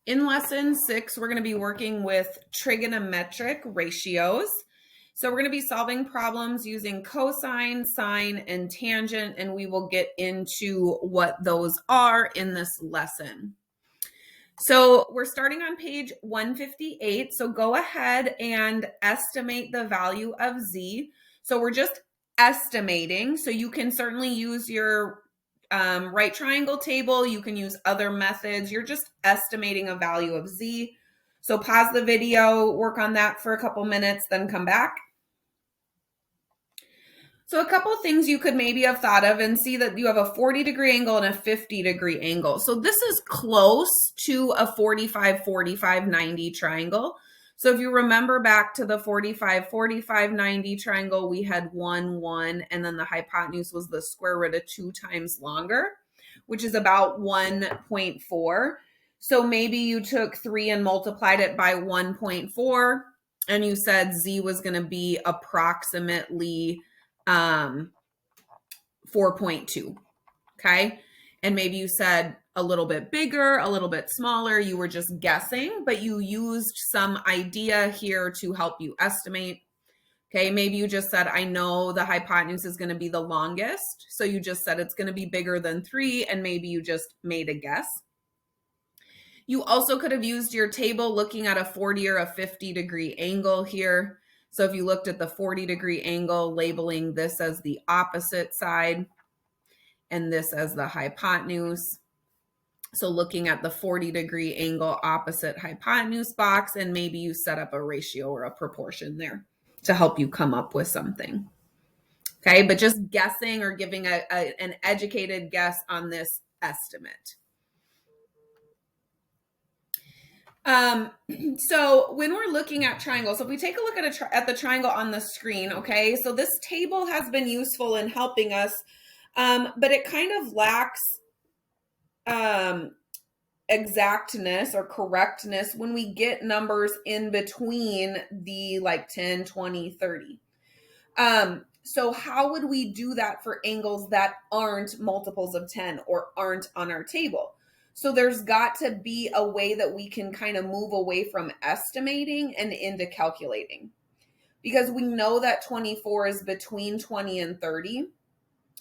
In lesson 6, we're going to be working with trigonometric ratios. So we're going to be solving problems using cosine, sine, and tangent, and we will get into what those are in this lesson. So we're starting on page 158. So go ahead and estimate the value of z. So we're just estimating. So you can certainly use your right triangle table. You can use other methods. You're just estimating a value of z. So pause the video, work on that for a couple minutes, then come back. So a couple things you could maybe have thought of and see that you have a 40-degree angle and a 50-degree angle. So this is close to a 45, 45, 90 triangle. So if you remember back to the 45, 45, 90 triangle, we had 1, 1, and then the hypotenuse was the square root of 2 times longer, which is about 1.4. So maybe you took 3 and multiplied it by 1.4, and you said z was going to be approximately 4.2. Okay. And maybe you said a little bit bigger, a little bit smaller. You were just guessing, but you used some idea here to help you estimate. Okay. Maybe you just said, I know the hypotenuse is going to be the longest. So you just said it's going to be bigger than 3, and maybe you just made a guess. You also could have used your table looking at a 40 or a 50-degree angle here. So if you looked at the 40-degree angle, labeling this as the opposite side and this as the hypotenuse. So looking at the 40-degree angle opposite hypotenuse box, and maybe you set up a ratio or a proportion there to help you come up with something. Okay, but just guessing or giving an educated guess on this estimate. So when we're looking at triangles, so if we take a look at the triangle on the screen, okay, so this table has been useful in helping us, but it kind of lacks exactness or correctness when we get numbers in between the like 10, 20, 30. So how would we do that for angles that aren't multiples of 10 or aren't on our table? So there's got to be a way that we can kind of move away from estimating and into calculating, because we know that 24 is between 20 and 30.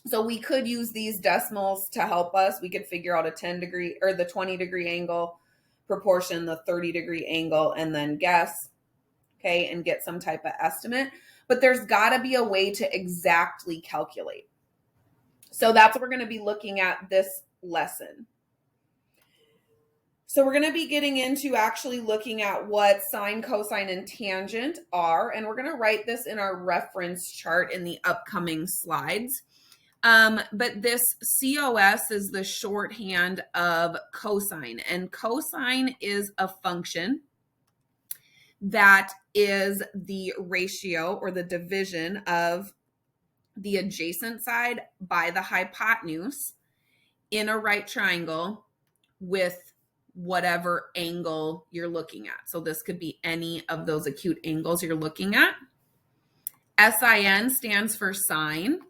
So we could use these decimals to help us. We could figure out a 10-degree or the 20-degree angle proportion, the 30-degree angle, and then guess, okay, and get some type of estimate. But there's got to be a way to exactly calculate. So that's what we're going to be looking at this lesson. So we're going to be getting into actually looking at what sine, cosine, and tangent are, and we're going to write this in our reference chart in the upcoming slides. But this COS is the shorthand of cosine, and cosine is a function that is the ratio or the division of the adjacent side by the hypotenuse in a right triangle with whatever angle you're looking at. So this could be any of those acute angles you're looking at. SIN stands for sine,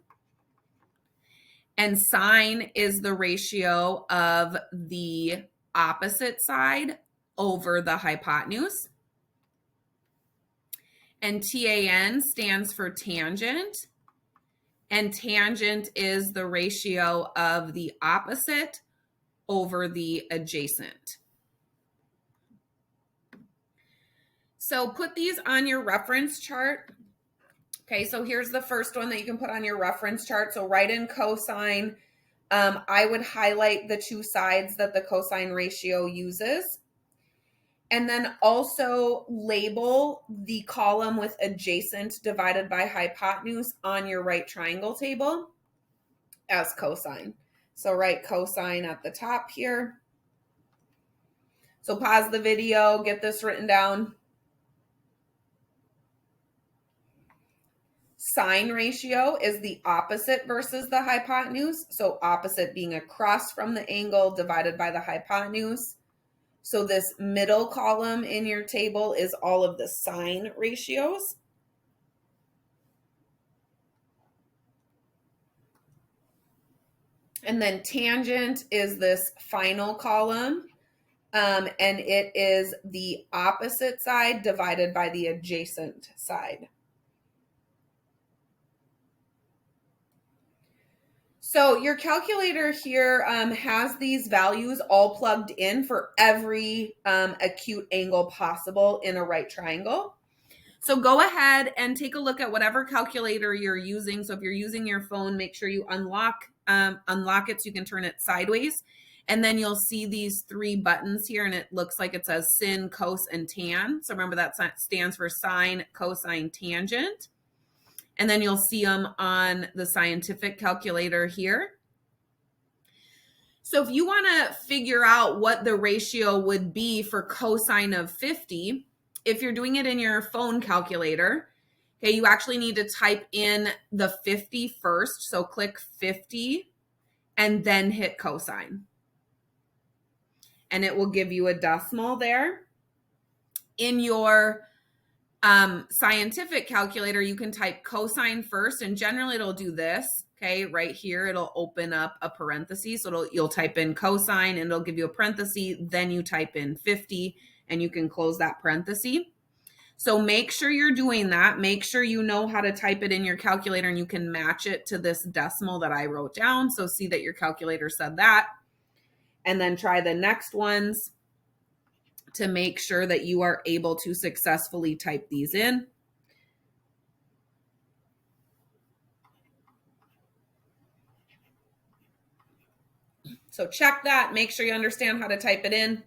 and sine is the ratio of the opposite side over the hypotenuse. And TAN stands for tangent, and tangent is the ratio of the opposite over the adjacent. So put these on your reference chart. Okay, so here's the first one that you can put on your reference chart. So write in cosine. I would highlight the two sides that the cosine ratio uses. And then also label the column with adjacent divided by hypotenuse on your right triangle table as cosine. So write cosine at the top here. So pause the video, get this written down. Sine ratio is the opposite versus the hypotenuse. So opposite being across from the angle divided by the hypotenuse. So this middle column in your table is all of the sine ratios. And then tangent is this final column, and it is the opposite side divided by the adjacent side. So your calculator here has these values all plugged in for every acute angle possible in a right triangle. So go ahead and take a look at whatever calculator you're using. So if you're using your phone, make sure you unlock it so you can turn it sideways. And then you'll see these three buttons here, and it looks like it says sin, cos, and tan. So remember that stands for sine, cosine, tangent. And then you'll see them on the scientific calculator here. So if you want to figure out what the ratio would be for cosine of 50, if you're doing it in your phone calculator, okay, you actually need to type in the 50 first. So click 50 and then hit cosine. And it will give you a decimal there. In your scientific calculator, you can type cosine first, and generally it'll do this. Okay, right here, it'll open up a parenthesis. So you'll type in cosine and it'll give you a parenthesis. Then you type in 50 and you can close that parenthesis. So make sure you're doing that. Make sure you know how to type it in your calculator and you can match it to this decimal that I wrote down. So see that your calculator said that. And then try the next ones to make sure that you are able to successfully type these in. So check that, make sure you understand how to type it in.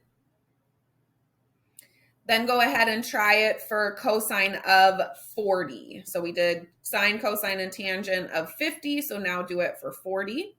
Then go ahead and try it for cosine of 40. So we did sine, cosine, and tangent of 50. So now do it for 40.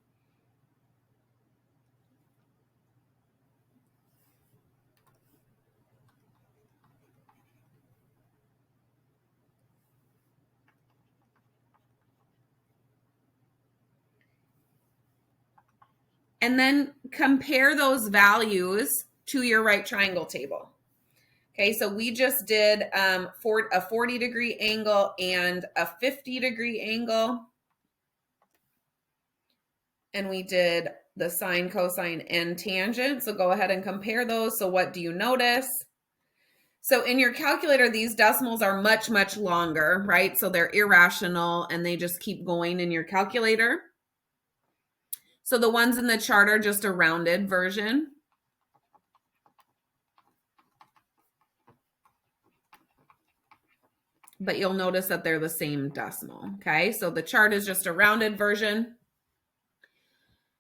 And then compare those values to your right triangle table. Okay, so we just did a 40-degree angle and a 50-degree angle. And we did the sine, cosine, and tangent. So go ahead and compare those. So what do you notice? So in your calculator, these decimals are much, much longer, right? So they're irrational and they just keep going in your calculator. So the ones in the chart are just a rounded version. But you'll notice that they're the same decimal, okay? So the chart is just a rounded version.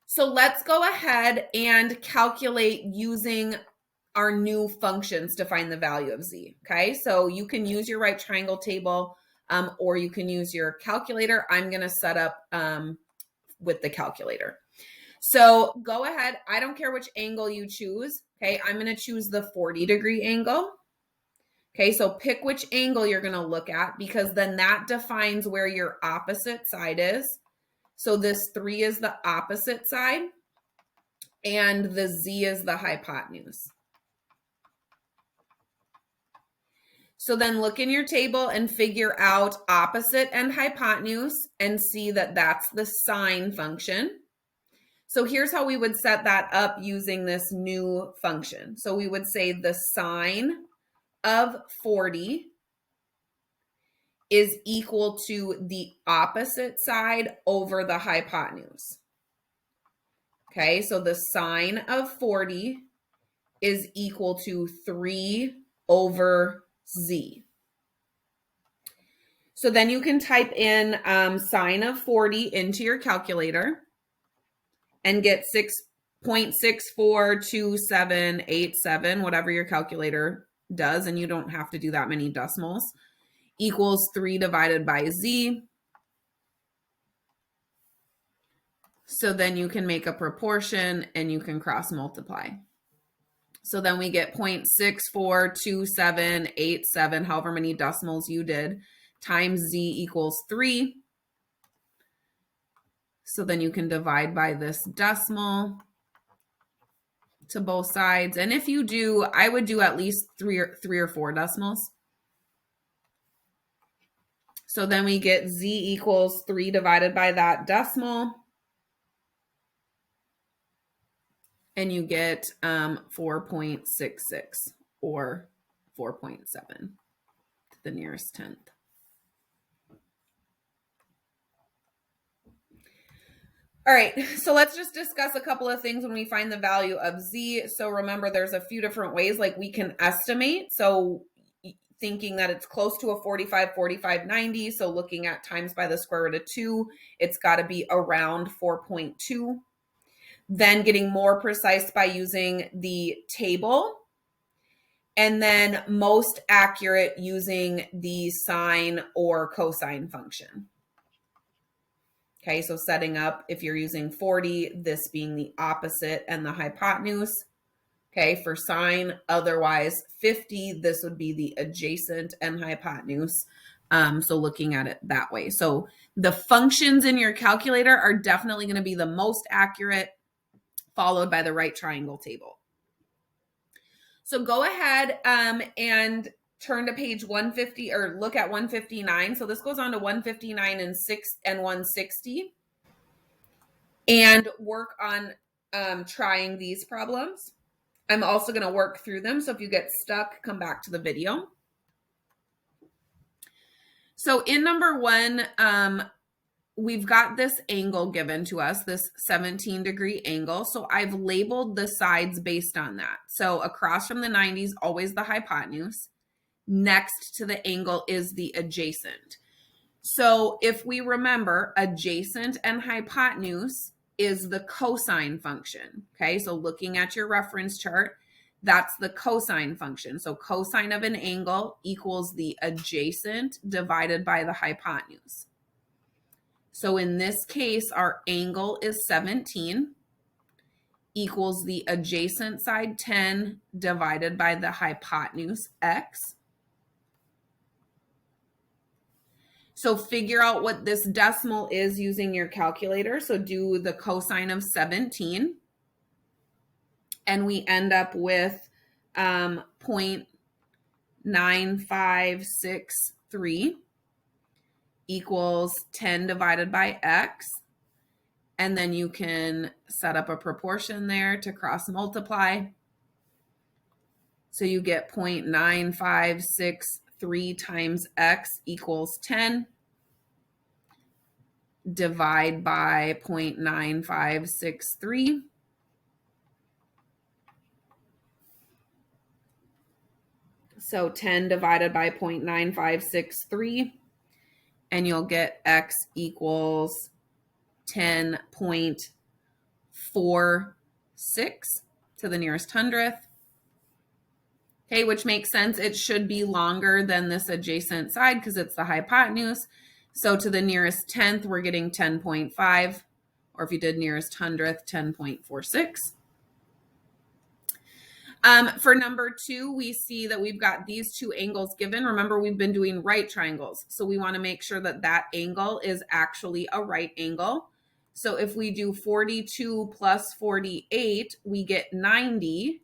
So let's go ahead and calculate using our new functions to find the value of z, okay? So you can use your right triangle table or you can use your calculator. I'm gonna set up with the calculator. So go ahead, I don't care which angle you choose, okay? I'm gonna choose the 40-degree angle. Okay, so pick which angle you're gonna look at because then that defines where your opposite side is. So this 3 is the opposite side and the z is the hypotenuse. So then look in your table and figure out opposite and hypotenuse and see that that's the sine function. So here's how we would set that up using this new function. So we would say the sine of 40 is equal to the opposite side over the hypotenuse. Okay, so the sine of 40 is equal to 3 over z. So then you can type in sine of 40 into your calculator and get 6.642787, whatever your calculator does, and you don't have to do that many decimals, equals 3 divided by z. So then you can make a proportion and you can cross multiply. So then we get 0.642787, however many decimals you did, times z equals 3. So then you can divide by this decimal to both sides. And if you do, I would do at least three or four decimals. So then we get z equals 3 divided by that decimal. and you get 4.66 or 4.7 to the nearest tenth. All right, so let's just discuss a couple of things when we find the value of z. So remember, there's a few different ways like we can estimate. So thinking that it's close to a 45, 45, 90. So looking at times by the square root of 2, it's got to be around 4.2. Then getting more precise by using the table. And then most accurate using the sine or cosine function. Okay, so setting up, if you're using 40, this being the opposite and the hypotenuse. Okay, for sine, otherwise 50, this would be the adjacent and hypotenuse. So looking at it that way. So the functions in your calculator are definitely going to be the most accurate, followed by the right triangle table. So go ahead and turn to page 150 or look at 159. So this goes on to 159 and 160 and work on trying these problems. I'm also going to work through them. So if you get stuck, come back to the video. So in number 1, we've got this angle given to us, this 17-degree angle. So I've labeled the sides based on that. So across from the 90s, always the hypotenuse. Next to the angle is the adjacent. So if we remember, adjacent and hypotenuse is the cosine function. Okay, so looking at your reference chart, that's the cosine function. So cosine of an angle equals the adjacent divided by the hypotenuse. So in this case, our angle is 17 equals the adjacent side 10 divided by the hypotenuse x. So figure out what this decimal is using your calculator. So do the cosine of 17. And we end up with 0.9563 equals 10 divided by x. And then you can set up a proportion there to cross multiply. So you get 0.9563 times x equals 10. Divide by 0.9563. So 10 divided by 0.9563. And you'll get x equals 10.46 to the nearest hundredth. Okay, which makes sense. It should be longer than this adjacent side because it's the hypotenuse. So to the nearest tenth, we're getting 10.5, or if you did nearest hundredth, 10.46. For number 2, we see that we've got these two angles given. Remember, we've been doing right triangles. So we want to make sure that that angle is actually a right angle. So if we do 42 plus 48, we get 90.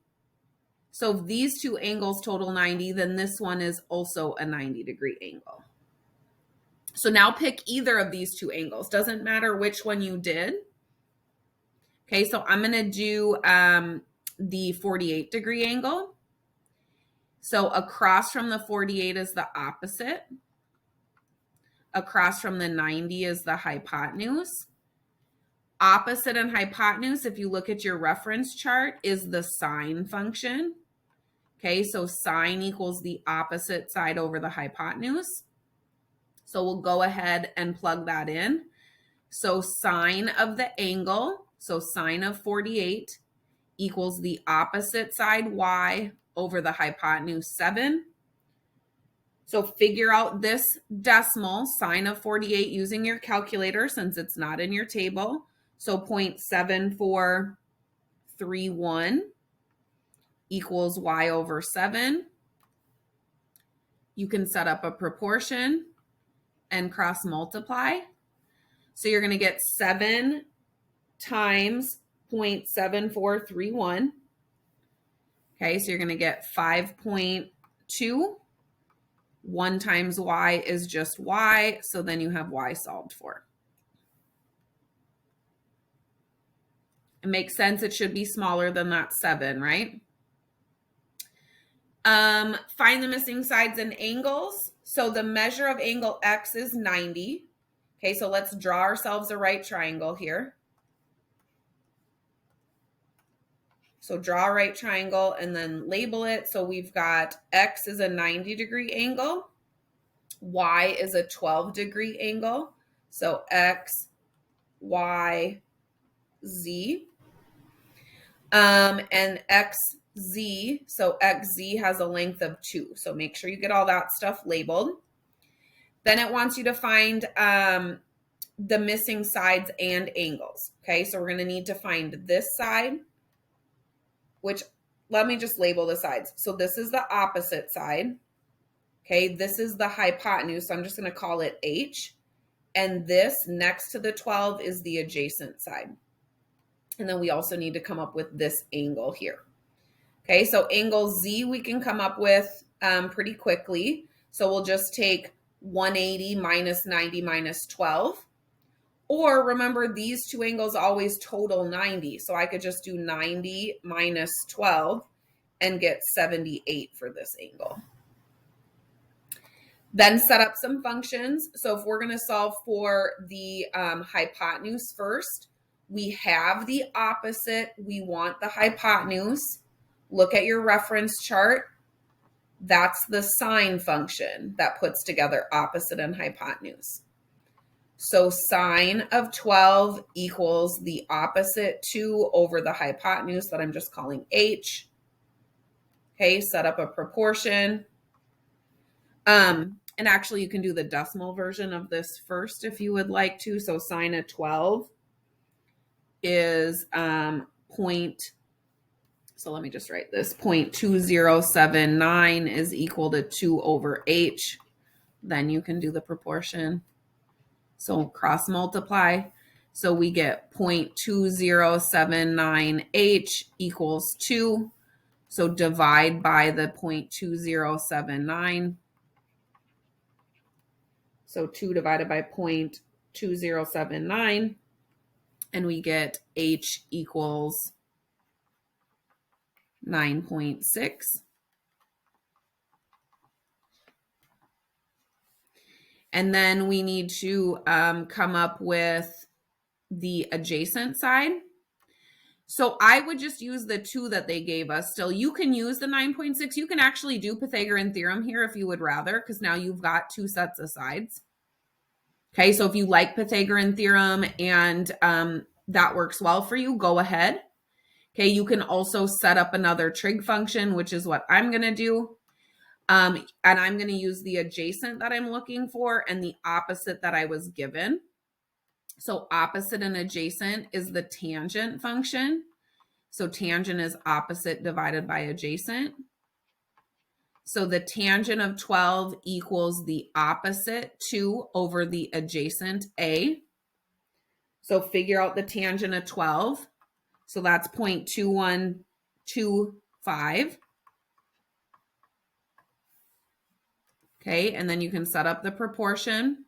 So if these two angles total 90, then this one is also a 90-degree angle. So now pick either of these two angles. Doesn't matter which one you did. Okay, so I'm going to do the 48-degree angle. So across from the 48 is the opposite. Across from the 90 is the hypotenuse. Opposite and hypotenuse, if you look at your reference chart, is the sine function. Okay, so sine equals the opposite side over the hypotenuse. So we'll go ahead and plug that in. So sine of the angle, so sine of 48 equals the opposite side y over the hypotenuse 7. So figure out this decimal, sine of 48, using your calculator since it's not in your table. So 0.7431 equals y over 7. You can set up a proportion and cross multiply. So you're going to get 7 times 0.7431. Okay, so you're going to get 5.2. 1 times y is just y, so then you have y solved for. It makes sense. It should be smaller than that 7, right? Find the missing sides and angles. So the measure of angle X is 90. Okay, so let's draw ourselves a right triangle here. So draw a right triangle and then label it. So we've got X is a 90-degree angle. Y is a 12-degree angle. So X, Y, Z. And XZ, so XZ has a length of 2. So make sure you get all that stuff labeled. Then it wants you to find the missing sides and angles. Okay, so we're going to need to find this side, which let me just label the sides. So this is the opposite side. Okay, this is the hypotenuse. So I'm just going to call it H. And this next to the 12 is the adjacent side. And then we also need to come up with this angle here. Okay, so angle Z we can come up with pretty quickly. So we'll just take 180 minus 90 minus 12. Or remember, these two angles always total 90. So I could just do 90 minus 12 and get 78 for this angle. Then set up some functions. So if we're going to solve for the hypotenuse first, we have the opposite. We want the hypotenuse. Look at your reference chart. That's the sine function that puts together opposite and hypotenuse. So sine of 12 equals the opposite 2 over the hypotenuse that I'm just calling H. Okay, set up a proportion. And actually you can do the decimal version of this first if you would like to. So sine of 12 is so let me just write this, 0.2079 is equal to 2 over H. Then you can do the proportion. So cross multiply. So we get 0.2079 H equals 2. So divide by the 0.2079. So 2 divided by 0.2079. And we get H equals 9.6. And then we need to come up with the adjacent side. So I would just use the 2 that they gave us. Still, you can use the 9.6. You can actually do Pythagorean theorem here if you would rather, because now you've got 2 sets of sides. Okay, so if you like Pythagorean theorem and that works well for you, go ahead. Okay, you can also set up another trig function, which is what I'm going to do. And I'm going to use the adjacent that I'm looking for and the opposite that I was given. So opposite and adjacent is the tangent function. So tangent is opposite divided by adjacent. So the tangent of 12 equals the opposite 2 over the adjacent A. So figure out the tangent of 12. So that's 0.2125. Okay, and then you can set up the proportion.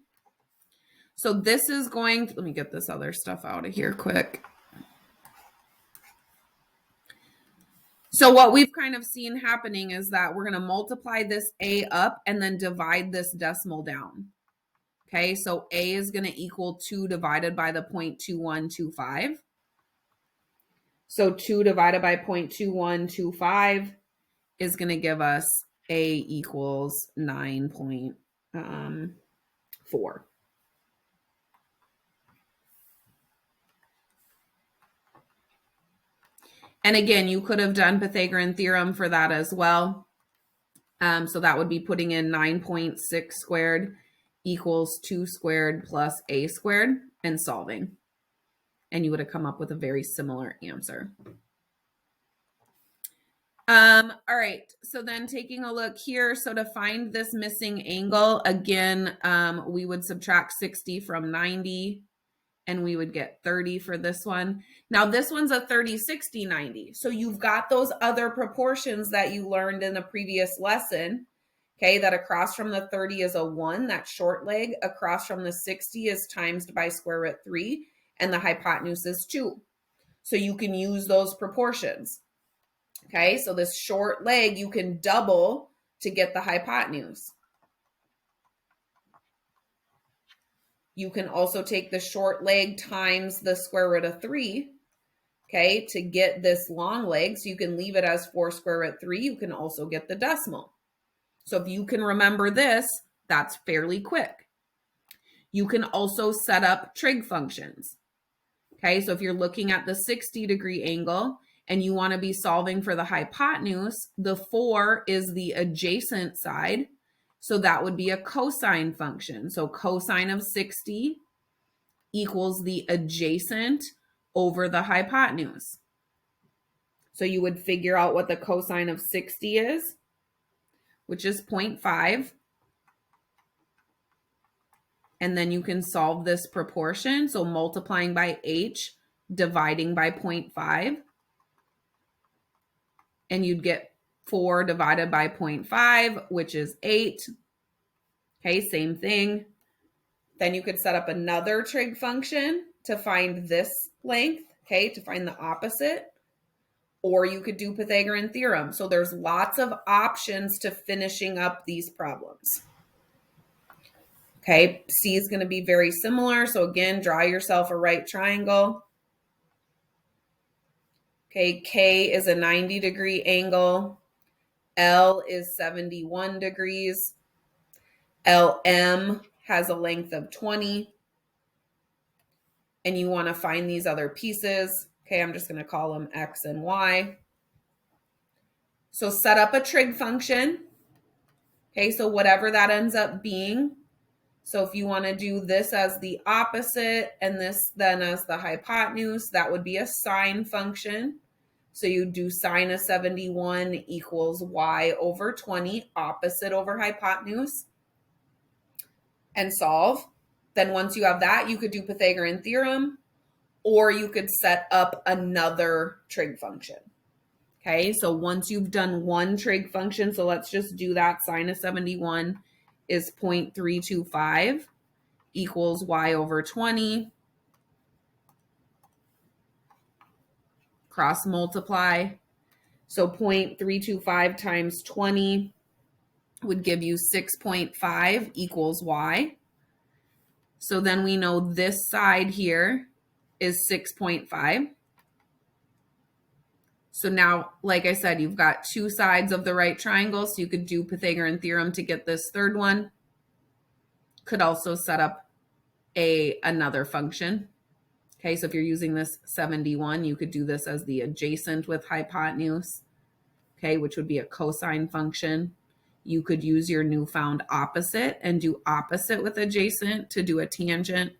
So this is going, let me get this other stuff out of here quick. So what we've kind of seen happening is that we're going to multiply this A up and then divide this decimal down. Okay, so A is going to equal 2 divided by the 0.2125. So 2 divided by 0.2125 is going to give us A equals 9.4. And again, you could have done Pythagorean theorem for that as well. So that would be putting in 9.6 squared equals 2 squared plus A squared and solving. And you would have come up with a very similar answer. All right, so then taking a look here, so to find this missing angle, again, we would subtract 60 from 90, and we would get 30 for this one. Now this one's a 30, 60, 90. So you've got those other proportions that you learned in the previous lesson, okay, that across from the 30 is a 1, that short leg, across from the 60 is times by square root 3, and the hypotenuse is 2. So you can use those proportions. Okay, so this short leg you can double to get the hypotenuse. You can also take the short leg times the square root of 3, okay, to get this long leg. So you can leave it as 4 square root 3. You can also get the decimal. So if you can remember this, that's fairly quick. You can also set up trig functions. Okay, so if you're looking at the 60-degree angle and you want to be solving for the hypotenuse, the 4 is the adjacent side. So that would be a cosine function. So cosine of 60 equals the adjacent over the hypotenuse. So you would figure out what the cosine of 60 is, which is 0.5. And then you can solve this proportion. So multiplying by h, dividing by 0.5. And you'd get 4 divided by 0.5, which is 8. Okay, same thing. Then you could set up another trig function to find this length, okay, to find the opposite. Or you could do Pythagorean theorem. So there's lots of options to finishing up these problems. Okay, C is going to be very similar. So again, draw yourself a right triangle. Okay, K is a 90-degree angle. L is 71 degrees. LM has a length of 20. And you want to find these other pieces. Okay, I'm just going to call them X and Y. So set up a trig function. Okay, so whatever that ends up being. So if you want to do this as the opposite and this then as the hypotenuse, that would be a sine function. So you do sine of 71 equals y over 20, opposite over hypotenuse, and solve. Then once you have that, you could do Pythagorean theorem, or you could set up another trig function. Okay, so once you've done one trig function, so let's just do that. Sine of 71 is 0.325 equals y over 20. Cross multiply. So 0.325 times 20 would give you 6.5 equals y. So then we know this side here is 6.5. So now, like I said, you've got two sides of the right triangle. So you could do Pythagorean theorem to get this third one. Could also set up another function. Okay, so if you're using this 71, you could do this as the adjacent with hypotenuse, okay, which would be a cosine function. You could use your newfound opposite and do opposite with adjacent to do a tangent.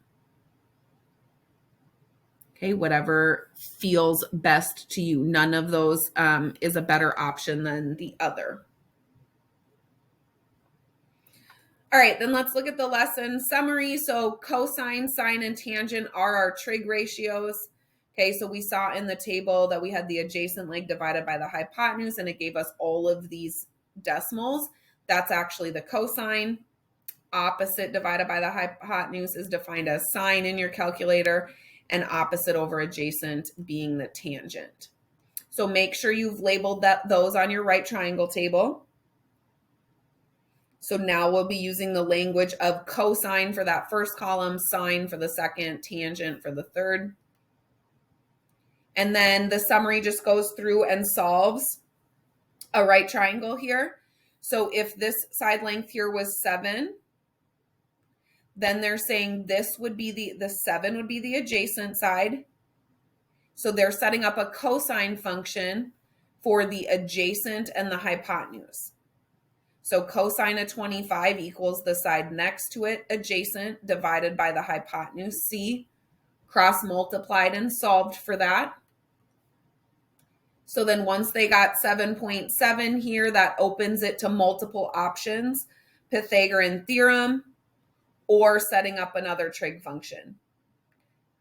Okay, whatever feels best to you. None of those is a better option than the other. All right, then let's look at the lesson summary. So cosine, sine, and tangent are our trig ratios. Okay, so we saw in the table that we had the adjacent leg divided by the hypotenuse, and it gave us all of these decimals. That's actually the cosine. Opposite divided by the hypotenuse is defined as sine in your calculator, and opposite over adjacent being the tangent. So make sure you've labeled those on your right triangle table. So now we'll be using the language of cosine for that first column, sine for the second, tangent for the third. And then the summary just goes through and solves a right triangle here. So if this side length here was 7, then they're saying this would be the 7 would be the adjacent side. So they're setting up a cosine function for the adjacent and the hypotenuse. So cosine of 25 equals the side next to it, adjacent, divided by the hypotenuse, C, cross multiplied and solved for that. So then once they got 7.7 here, that opens it to multiple options, Pythagorean theorem, or setting up another trig function.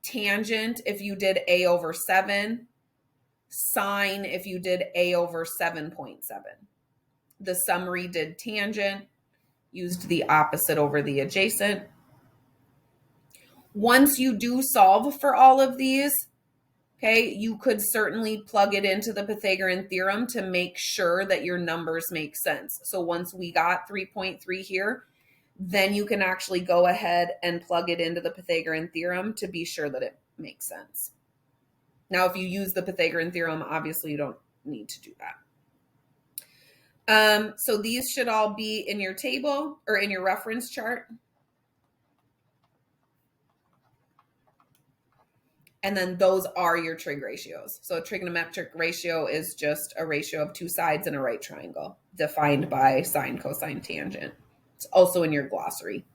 Tangent if you did a over 7, sine if you did a over 7.7. The summary did tangent, used the opposite over the adjacent. Once you do solve for all of these, Okay, you could certainly plug it into the Pythagorean theorem to make sure that your numbers make sense. So once we got 3.3 here, then you can actually go ahead and plug it into the Pythagorean theorem to be sure that it makes sense. Now, if you use the Pythagorean theorem, obviously you don't need to do that. So these should all be in your table or in your reference chart. And then those are your trig ratios. So a trigonometric ratio is just a ratio of two sides in a right triangle, defined by sine, cosine, tangent. It's also in your glossary.